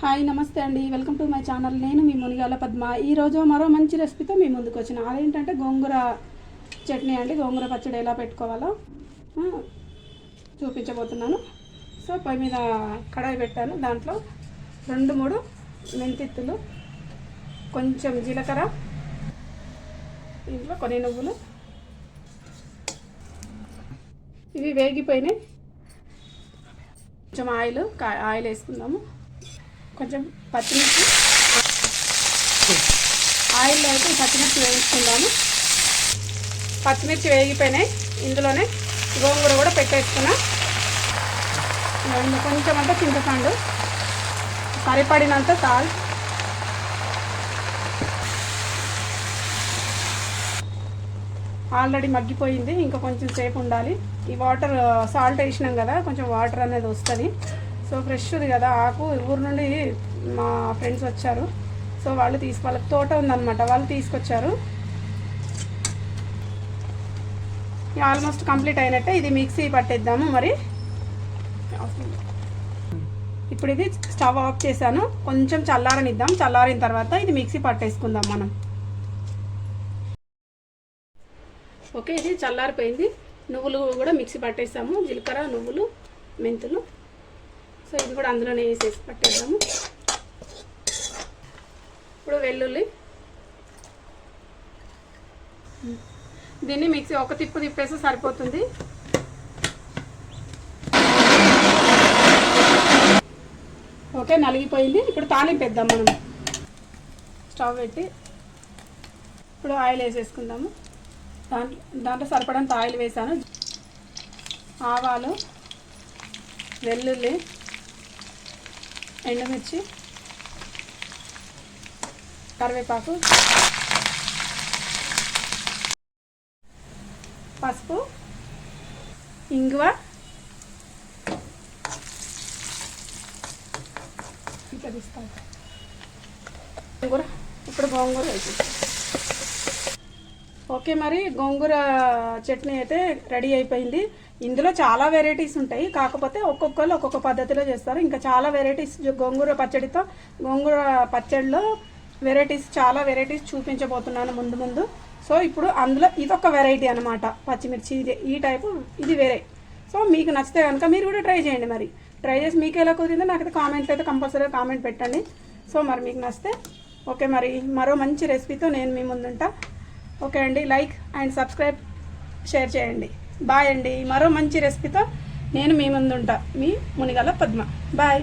Hi నమస్తే అండి, welcome to my channel. నేను మీ మునిగాల పద్మ. ఈరోజు మరో మంచి రెసిపీతో మీ ముందుకు వచ్చిన. అదేంటంటే గోంగూర చట్నీ అండి. గోంగూర పచ్చడి ఎలా పెట్టుకోవాలో చూపించబోతున్నాను. సో పొయ్యి మీద కడాయి పెట్టాను. దాంట్లో 2-3 మెంతిత్తులు, కొంచెం జీలకర్ర, ఇంట్లో కొన్ని నువ్వులు ఇవి వేగిపోయినాయి. కొంచెం ఆయిల్ వేసుకుందాము. కొంచెం పచ్చిమిర్చి, ఆయిల్లో అయితే పచ్చిమిర్చి వేయించుకుందాము. పచ్చిమిర్చి వేగిపోయినాయి. ఇందులోనే గోంగూర కూడా పెట్టేసుకున్నా. కొంచెం అంతా చింతపండు, సరిపడినంత సాల్ట్, ఆల్రెడీ మగ్గిపోయింది. ఇంకా కొంచెం సేపు ఉండాలి. ఈ వాటర్ సాల్ట్ వేసినాం కదా, కొంచెం వాటర్ అనేది వస్తుంది. సో ఫ్రెష్ది కదా ఆకు. ఊరు నుండి మా ఫ్రెండ్స్ వచ్చారు. సో వాళ్ళకి తోట ఉందన్నమాట, వాళ్ళు తీసుకొచ్చారు. ఆల్మోస్ట్ కంప్లీట్ అయినట్టే. ఇది మిక్సీ పట్టేద్దాము. మరి ఇప్పుడు ఇది స్టవ్ ఆఫ్ చేశాను. కొంచెం చల్లారనిద్దాం. చల్లారిన తర్వాత ఇది మిక్సీ పట్టేసుకుందాం మనం. ఓకే, ఇది చల్లారిపోయింది. నువ్వులు కూడా మిక్సీ పట్టేసాము. జీలకర్ర, నువ్వులు, మెంతులు. సో ఇది కూడా అందులోనే వేసేసి పట్టేద్దాము. ఇప్పుడు వెల్లుల్లి, దీన్ని మిక్సీ ఒక తిప్పు తిప్పేసి సరిపోతుంది. ఓకే, నలిగిపోయింది. ఇప్పుడు తాలింపు వేద్దాం మనం. స్టవ్ పెట్టి ఇప్పుడు ఆయిల్ వేసేసుకుందాము. దాంట్లో సరిపడంత ఆయిల్ వేసాను. ఆవాలు, వెల్లుల్లి, ఎండుమిర్చి, కరివేపాకు, పసుపు, ఇంగువ, గోంగూర. ఇప్పుడు గోంగూర వేసి ఓకే, మరి గోంగూర చట్నీ అయితే రెడీ అయిపోయింది. ఇందులో చాలా వెరైటీస్ ఉంటాయి. కాకపోతే ఒక్కొక్కరు ఒక్కొక్క పద్ధతిలో చేస్తారు. ఇంకా చాలా వెరైటీస్ గోంగూర పచ్చడిలో చాలా వెరైటీస్ చూపించబోతున్నాను ముందు. సో ఇప్పుడు అందులో ఇదొక వెరైటీ అనమాట. పచ్చిమిర్చి ఈ టైపు, ఇది వేరే. సో మీకు నచ్చితే కనుక మీరు కూడా ట్రై చేయండి. మరి ట్రై చేసి మీకు ఎలా కుదిరిందో నాకైతే కామెంట్లో అయితే కంపల్సరీగా కామెంట్ పెట్టండి. సో మరి మీకు నచ్చితే ఓకే, మరి మరో మంచి రెసిపీతో నేను మీ ముందుంటా. ఓకే అండి, లైక్ అండ్ సబ్స్క్రైబ్, షేర్ చేయండి. బాయ్ అండి. మరో మంచి రెసిపీతో నేను మీ ముందుంటా. మీ మునిగాల పద్మ. బాయ్.